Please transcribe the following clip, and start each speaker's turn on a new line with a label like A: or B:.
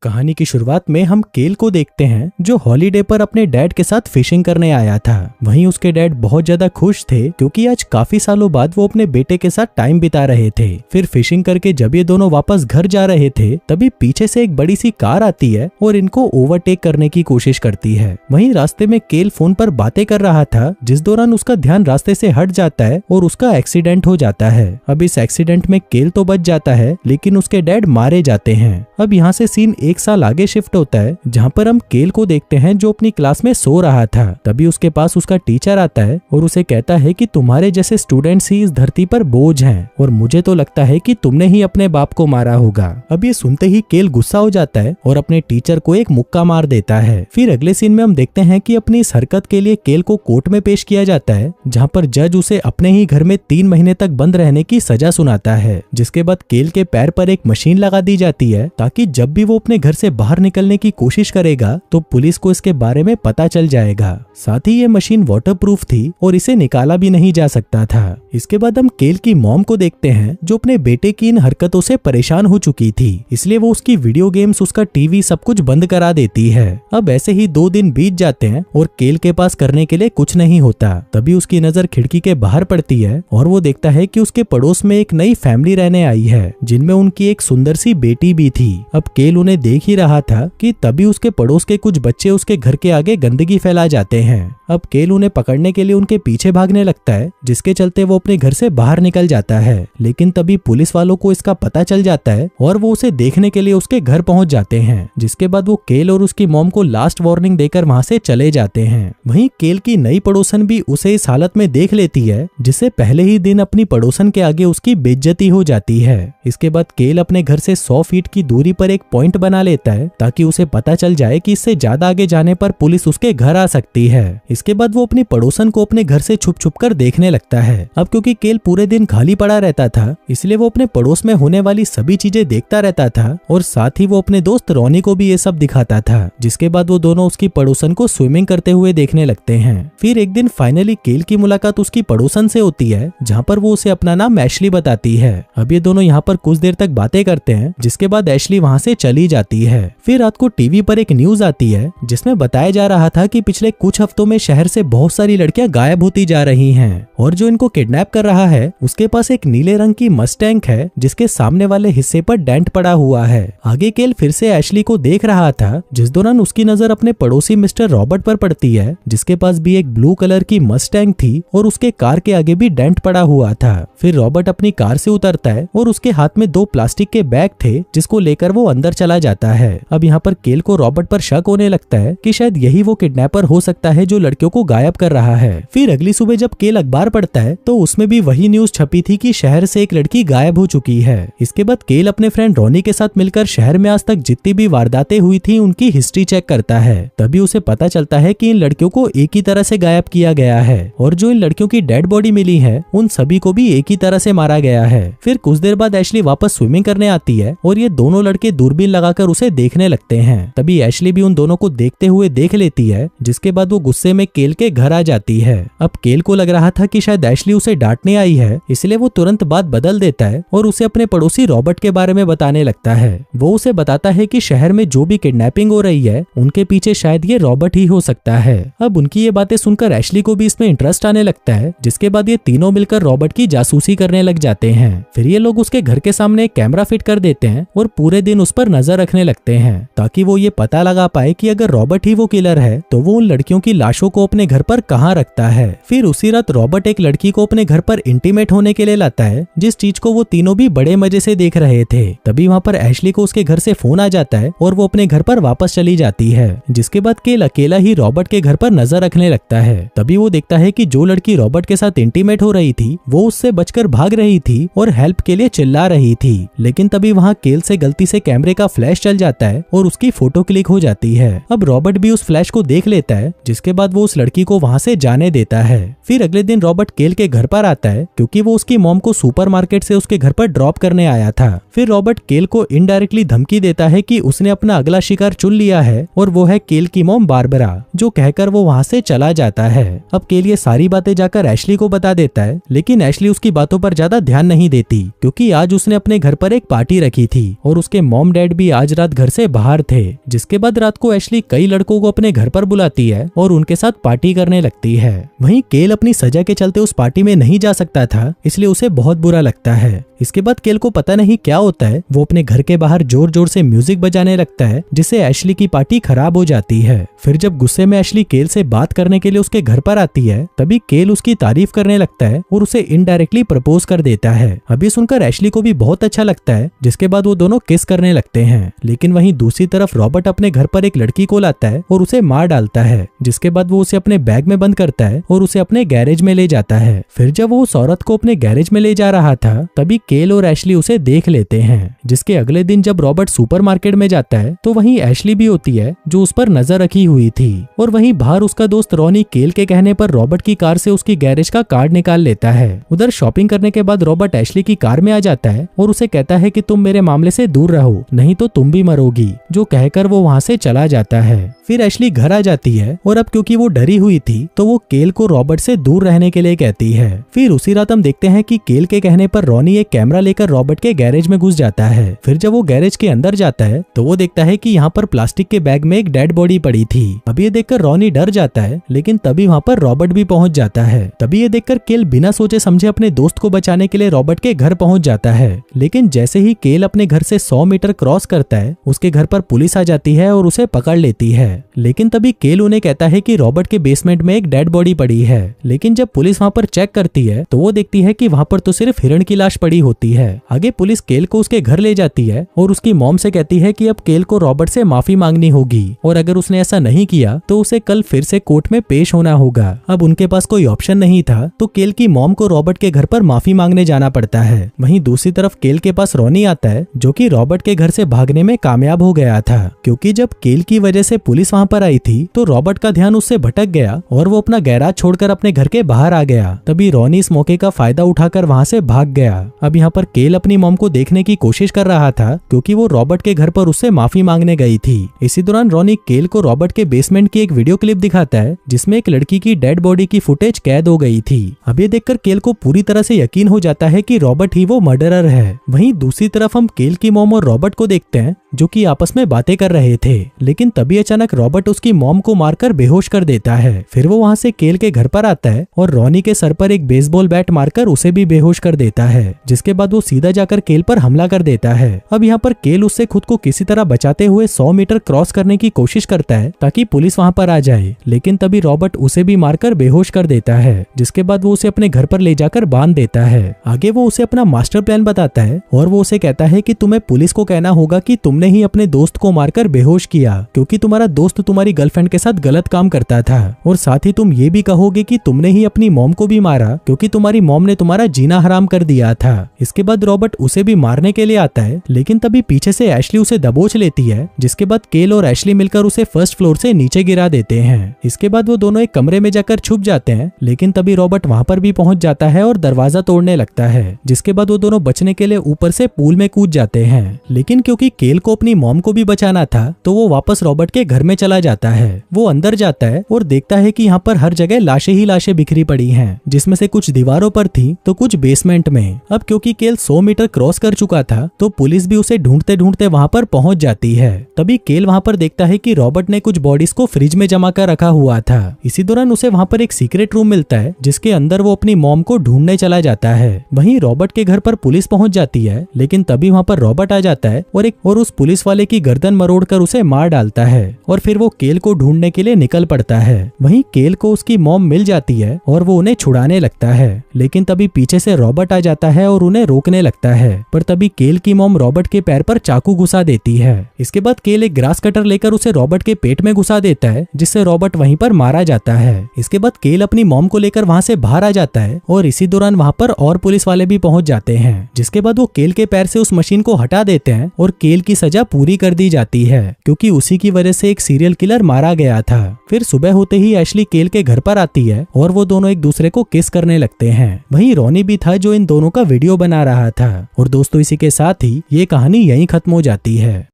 A: कहानी की शुरुआत में हम केल को देखते हैं जो हॉलीडे पर अपने डैड के साथ फिशिंग करने आया था। वहीं उसके डैड बहुत ज्यादा खुश थे क्योंकि आज काफी सालों बाद वो अपने बेटे के साथ टाइम बिता रहे थे। फिर फिशिंग करके जब ये दोनों वापस घर जा रहे थे तभी पीछे से एक बड़ी सी कार आती है और इनको ओवरटेक करने की कोशिश करती है। वहीं रास्ते में केल फोन पर बातें कर रहा था जिस दौरान उसका ध्यान रास्ते से हट जाता है और उसका एक्सीडेंट हो जाता है। अब इस एक्सीडेंट में केल तो बच जाता है लेकिन उसके डैड मारे जाते हैं। अब यहाँ से सीन एक साल आगे शिफ्ट होता है जहाँ पर हम केल को देखते हैं जो अपनी क्लास में सो रहा था। तभी उसके पास उसका टीचर आता है और उसे कहता है कि तुम्हारे जैसे स्टूडेंट्स ही इस धरती पर बोझ हैं और मुझे तो लगता है कि तुमने ही अपने बाप को मारा होगा। अब ये सुनते ही केल गुस्सा हो जाता है और अपने टीचर को एक मुक्का मार देता है। फिर अगले सीन में हम देखते हैं कि अपनी इस हरकत के लिए केल को कोर्ट में पेश किया जाता है जहाँ पर जज उसे अपने ही घर में 3 महीने तक बंद रहने की सजा सुनाता है। जिसके बाद केल के पैर पर एक मशीन लगा दी जाती है ताकि जब भी वो अपने घर से बाहर निकलने की कोशिश करेगा तो पुलिस को इसके बारे में पता चल जाएगा। साथ ही ये मशीन वाटरप्रूफ थी और इसे निकाला भी नहीं जा सकता था। इसके बाद हम केल की मॉम को देखते हैं जो अपने बेटे की इन हरकतों से परेशान हो चुकी थी, इसलिए वो उसकी वीडियो गेम्स, उसका टीवी सब कुछ बंद करा देती है। अब ऐसे ही 2 दिन बीत जाते हैं और केल के पास करने के लिए कुछ नहीं होता। तभी उसकी नजर खिड़की के बाहर पड़ती है और वो देखता है कि उसके पड़ोस में एक नई फैमिली रहने आई है जिनमें उनकी एक सुंदर सी बेटी भी थी। अब केल उन्हें देख ही रहा था कि तभी उसके पड़ोस के कुछ बच्चे उसके घर के आगे गंदगी फैला जाते हैं। अब केल उन्हें पकड़ने के लिए उनके पीछे भागने लगता है जिसके चलते वो अपने घर से बाहर निकल जाता है। लेकिन तभी पुलिस वालों को इसका पता चल जाता है और वो उसे देखने के लिए उसके घर पहुंच जाते हैं। जिसके बाद वो केल और उसकी मॉम को लास्ट वार्निंग देकर वहां से चले जाते हैं। वहीं केल की नई पड़ोसन भी उसे इस हालत में देख लेती है जिससे पहले ही दिन अपनी पड़ोसन के आगे उसकी बेइज्जती हो जाती है। इसके बाद केल अपने घर से 100 फीट की दूरी पर एक पॉइंट बना लेता है ताकि उसे पता चल जाए कि इससे ज्यादा आगे जाने पर पुलिस उसके घर आ सकती है। इसके बाद वो अपनी पड़ोसन को अपने घर से छुप छुप कर देखने लगता है। अब क्योंकि केल पूरे दिन खाली पड़ा रहता था इसलिए वो अपने पड़ोस में होने वाली सभी चीजें देखता रहता था और साथ ही वो अपने दोस्त रॉनी को भी ये सब दिखाता था। जिसके बाद वो दोनों उसकी पड़ोसन को स्विमिंग करते हुए देखने लगते हैं। फिर एक दिन फाइनली केल की मुलाकात उसकी पड़ोसन से होती है जहाँ पर वो उसे अपना नाम एशली बताती है। अब ये दोनों यहाँ पर कुछ देर तक बातें करते हैं जिसके बाद एशली वहाँ से चली जाती है। फिर रात को टीवी पर एक न्यूज आती है जिसमें बताया जा रहा था कि पिछले कुछ हफ्तों में शहर से बहुत सारी लड़कियां गायब होती जा रही हैं और जो इनको किडनैप कर रहा है उसके पास एक नीले रंग की मस्टैंग है जिसके सामने वाले हिस्से पर डेंट पड़ा हुआ है। आगे केल फिर से एशली को देख रहा था जिस दौरान उसकी नजर अपने पड़ोसी मिस्टर रॉबर्ट पर पड़ती है जिसके पास भी एक ब्लू कलर की मस्टैंग थी और उसके कार के आगे भी डेंट पड़ा हुआ था। फिर रॉबर्ट अपनी कार से उतरता है और उसके हाथ में 2 प्लास्टिक के बैग थे जिसको लेकर वो अंदर चला जाता है। अब यहाँ पर केल को रॉबर्ट पर शक होने लगता है कि शायद यही वो किडनैपर हो सकता है जो लड़कियों को गायब कर रहा है। फिर अगली सुबह जब केल अखबार पढ़ता है तो उसमें भी वही न्यूज छपी थी कि शहर से एक लड़की गायब हो चुकी है। इसके बाद केल अपने फ्रेंड रॉनी के साथ मिलकर शहर में आज तक जितनी भी वारदातें हुई थी उनकी हिस्ट्री चेक करता है। तभी उसे पता चलता है कि इन लड़कियों को एक ही तरह से गायब किया गया है और जो इन लड़कियों की डेड बॉडी मिली है उन सभी को भी एक ही तरह से मारा गया है। फिर कुछ देर बाद एशली वापस स्विमिंग करने आती है और ये दोनों लड़के दूरबीन लगाकर उसे देखने लगते हैं। तभी एशली भी उन दोनों को देखते हुए देख लेती है जिसके बाद वो गुस्से में केल के घर आ जाती है। अब केल को लग रहा था कि शायद एशली उसे डांटने आई है इसलिए वो तुरंत बात बदल देता है और उसे अपने पड़ोसी रॉबर्ट के बारे में बताने लगता है। वो उसे बताता है कि शहर में जो भी किडनैपिंग हो रही है उनके पीछे शायद ये रॉबर्ट ही हो सकता है। अब उनकी ये बातें सुनकर एशली को भी इसमें इंटरेस्ट आने लगता है जिसके बाद ये तीनों मिलकर रॉबर्ट की जासूसी करने लग जाते हैं। फिर ये लोग उसके घर के सामने एक कैमरा फिट कर देते हैं और पूरे दिन उस पर नजर रखने लगते हैं ताकि वो ये पता लगा पाए कि अगर रॉबर्ट ही वो किलर है तो वो उन लड़कियों की लाशों को अपने घर पर कहाँ रखता है। फिर उसी रात रॉबर्ट एक लड़की को अपने घर पर इंटीमेट होने के लिए लाता है जिस चीज को वो तीनों भी बड़े मजे से देख रहे थे। तभी वहाँ पर एशली को उसके घर से फोन आ जाता है और वो अपने घर पर वापस चली जाती है। जिसके बाद केल अकेला ही रॉबर्ट के घर पर नजर रखने लगता है। तभी वो देखता है कि जो लड़की रॉबर्ट के साथ इंटीमेट हो रही थी वो उससे बचकर भाग रही थी और हेल्प के लिए चिल्ला रही थी। लेकिन तभी वहाँ केल से गलती से कैमरे का फ्लैश चल जाता है और उसकी फोटो क्लिक हो जाती है। अब रॉबर्ट भी उस फ्लैश को देख लेता है जिसके बाद वो उस लड़की को वहाँ से जाने देता है। फिर अगले दिन रॉबर्ट केल के घर पर आता है क्योंकि वो उसकी मॉम को सुपरमार्केट से उसके घर पर ड्रॉप करने आया था। फिर रॉबर्ट केल को इनडायरेक्टली धमकी देता है कि उसने अपना अगला शिकार चुन लिया है और वो है केल की मॉम बारबरा, जो कहकर वो वहाँ से चला जाता है। अब केल ये सारी बातें जाकर एशली को बता देता है लेकिन एशली उसकी बातों पर ज्यादा ध्यान नहीं देती क्योंकि आज उसने अपने घर पर एक पार्टी रखी थी और उसके मॉम डैड भी आज रात घर से बाहर थे। जिसके बाद रात को एशली कई लड़कों को अपने घर पर बुलाती है और उनके साथ पार्टी करने लगती है। वहीं केल अपनी सजा के चलते उस पार्टी में नहीं जा सकता था, इसलिए उसे बहुत बुरा लगता है। इसके बाद केल को पता नहीं क्या होता है, वो अपने घर के बाहर जोर जोर से म्यूजिक बजाने लगता है, जिससे एशली की पार्टी खराब हो जाती है। फिर जब गुस्से में एशली केल से बात करने के लिए उसके घर पर आती है, तभी केल उसकी तारीफ करने लगता है और उसे इनडायरेक्टली प्रपोज कर देता है। अभी सुनकर एशली को भी बहुत अच्छा लगता है, जिसके बाद वो दोनों किस करने लगते हैं। लेकिन वहीं दूसरी तरफ रॉबर्ट अपने घर पर एक लड़की को लाता है और उसे मार डालता है। जिसके बाद वो उसे अपने बैग में बंद करता है और उसे अपने गैरेज में ले जाता है। फिर जब वो उस औरत को अपने गैरेज में ले जा रहा था, तभी केल और एशली उसे देख लेते हैं। जिसके अगले दिन जब रॉबर्ट सुपरमार्केट में जाता है, तो वहीं एशली भी होती है जो उस पर नजर रखी हुई थी। और वहीं बाहर उसका दोस्त रॉनी केल के कहने पर रॉबर्ट की कार से उसकी गैरेज का कार्ड निकाल लेता है। उधर शॉपिंग करने के बाद रॉबर्ट एशली की कार में आ जाता है और उसे कहता है कि तुम मेरे मामले से दूर रहो, नहीं तो तुम भी मरोगी, जो कहकर वो वहाँ से चला जाता है। फिर एशली घर आ जाती है और अब क्योंकि वो डरी हुई थी, तो वो केल को रॉबर्ट से दूर रहने के लिए कहती है। फिर उसी रात हम देखते हैं कि केल के कहने पर रॉनी एक कैमरा लेकर रॉबर्ट के गैरेज में घुस जाता है। फिर जब वो गैरेज के अंदर जाता है, तो वो देखता है कि यहाँ पर प्लास्टिक के बैग में एक डेड बॉडी पड़ी थी। अब ये देखकर रॉनी डर जाता है, लेकिन तभी वहाँ पर रॉबर्ट भी पहुंच जाता है। तभी ये देखकर केल बिना सोचे समझे अपने दोस्त को बचाने के लिए रॉबर्ट के घर पहुंच जाता है। लेकिन जैसे ही केल अपने घर से 100 मीटर क्रॉस करता है, उसके घर पर पुलिस आ जाती है और उसे पकड़ लेती है। लेकिन तभी केल उन्हें कहता है कि रॉबर्ट के बेसमेंट में एक डेड बॉडी पड़ी है। लेकिन जब पुलिस वहाँ पर चेक करती है, तो वो देखती है कि वहाँ पर तो सिर्फ हिरण की लाश पड़ी होती है। आगे पुलिस केल को उसके घर ले जाती है और उसकी मॉम से कहती है कि अब केल को रॉबर्ट से माफी मांगनी होगी, और अगर उसने ऐसा नहीं किया तो उसे कल फिर से कोर्ट में पेश होना होगा। अब उनके पास कोई ऑप्शन नहीं था, तो केल की मॉम को रॉबर्ट के घर पर माफी मांगने जाना पड़ता है। वहीं दूसरी तरफ केल के पास रॉनी आता है, जो कि रॉबर्ट के घर से भागने में कामयाब हो गया था। क्योंकि जब केल की वजह से पुलिस वहाँ पर आई थी, तो रॉबर्ट का ध्यान उससे भटक गया और वो अपना गैराज छोड़कर अपने घर के बाहर आ गया। तभी रॉनी इस मौके का फायदा उठाकर वहाँ से भाग गया। अब यहाँ पर केल अपनी मॉम को देखने की कोशिश कर रहा था, क्योंकि वो रॉबर्ट के घर पर उससे माफी मांगने गई थी। इसी दौरान रॉनी केल को रॉबर्ट के बेसमेंट की एक वीडियो क्लिप दिखाता है, जिसमें एक लड़की की डेड बॉडी की फुटेज कैद हो गई थी। अब ये देखकर केल को पूरी तरह से यकीन हो जाता है कि रॉबर्ट ही वो मर्डरर है। वहीं दूसरी तरफ हम केल की मॉम और रॉबर्ट को देखते हैं, जो कि आपस में बातें कर रहे थे। लेकिन तभी अचानक रॉबर्ट उसकी मॉम को मारकर बेहोश कर देता है। फिर वो वहाँ से केल के घर पर आता है और रॉनी के सर पर एक बेसबॉल बैट मारकर उसे भी बेहोश कर देता है। जिसके बाद वो सीधा जाकर केल पर हमला कर देता है। अब यहाँ पर केल उससे खुद को किसी तरह बचाते हुए 100 मीटर क्रॉस करने की कोशिश करता है, ताकि पुलिस वहाँ पर आ जाए। लेकिन तभी रॉबर्ट उसे भी मारकर बेहोश कर देता है। जिसके बाद वो उसे अपने घर पर ले जाकर बांध देता है। आगे वो उसे अपना मास्टर प्लान बताता है और वो उसे कहता है कि तुम्हें पुलिस को कहना होगा कि तुमने ही अपने दोस्त को मारकर बेहोश किया, क्योंकि तुम्हारा दोस्त तुम्हारी गर्लफ्रेंड के साथ गलत काम करता था। और साथ ही तुम ये भी कहोगे कि तुमने ही अपनी मॉम को भी मारा, क्योंकि तुम्हारी मॉम ने तुम्हारा जीना हराम कर दिया था। इसके बाद रॉबर्ट उसे भी मारने के लिए आता है, लेकिन तभी पीछे से एशली उसे दबोच लेती है। जिसके बाद केल और एशली मिलकर उसे फर्स्ट फ्लोर से नीचे गिरा देते हैं। इसके बाद वो दोनों एक कमरे में जाकर छुप जाते हैं, लेकिन तभी रॉबर्ट वहाँ पर भी पहुंच जाता है और दरवाजा तोड़ने लगता है। जिसके बाद वो दोनों बचने के लिए ऊपर से पूल में कूद जाते हैं। लेकिन क्योंकि केल को अपनी मॉम को भी बचाना था, तो वो वापस रॉबर्ट के घर में चला जाता है। वो अंदर जाता है और देखता है कि यहाँ पर हर जगह लाशें ही लाशें बिखरी पड़ी हैं, जिसमें से कुछ दीवारों पर थी तो कुछ बेसमेंट में। अब क्योंकि केल 100 मीटर क्रॉस कर चुका था, तो पुलिस भी उसे ढूंढते ढूंढते वहाँ पर पहुंच जाती है। तभी केल वहाँ पर देखता है कि रॉबर्ट ने कुछ बॉडीज को फ्रिज में जमा कर रखा हुआ था। इसी दौरान उसे वहाँ पर एक सीक्रेट रूम मिलता है, जिसके अंदर वो अपनी मॉम को ढूंढने चला जाता है। वहीं रॉबर्ट के घर पर पुलिस पहुंच जाती है, लेकिन तभी वहाँ पर रॉबर्ट आ जाता है और उस पुलिस वाले की गर्दन मरोड़कर उसे मार डालता है। और फिर वो केल को ढूंढने के लिए निकल पड़ता है। वहीं केल को उसकी मॉम मिल जाती है और वो उन्हें छुड़ाने लगता है, लेकिन तभी पीछे से रॉबर्ट आ जाता है और उन्हें रोकने लगता है। पर तभी केल की मॉम रॉबर्ट के पैर पर चाकू घुसा देती है। इसके बाद केल एक ग्रास कटर लेकर उसे रॉबर्ट के पेट में घुसा देता है, जिससे रॉबर्ट वहीं पर मारा जाता है। इसके बाद केल अपनी मॉम को लेकर वहाँ से बाहर आ जाता है और इसी दौरान वहाँ पर और पुलिस वाले भी पहुंच जाते हैं। जिसके बाद वो केल के पैर से उस मशीन को हटा देते हैं और केल की सजा पूरी कर दी जाती है, क्योंकि उसी की वजह से एक सीरियल किलर मारा गया था। फिर सुबह होते ही एशली केल के घर पर आती है और वो दोनों एक दूसरे को किस करने लगते हैं। वहीं रॉनी भी था, जो इन दोनों का वीडियो बना रहा था। और दोस्तों, इसी के साथ ही ये कहानी यहीं खत्म हो जाती है।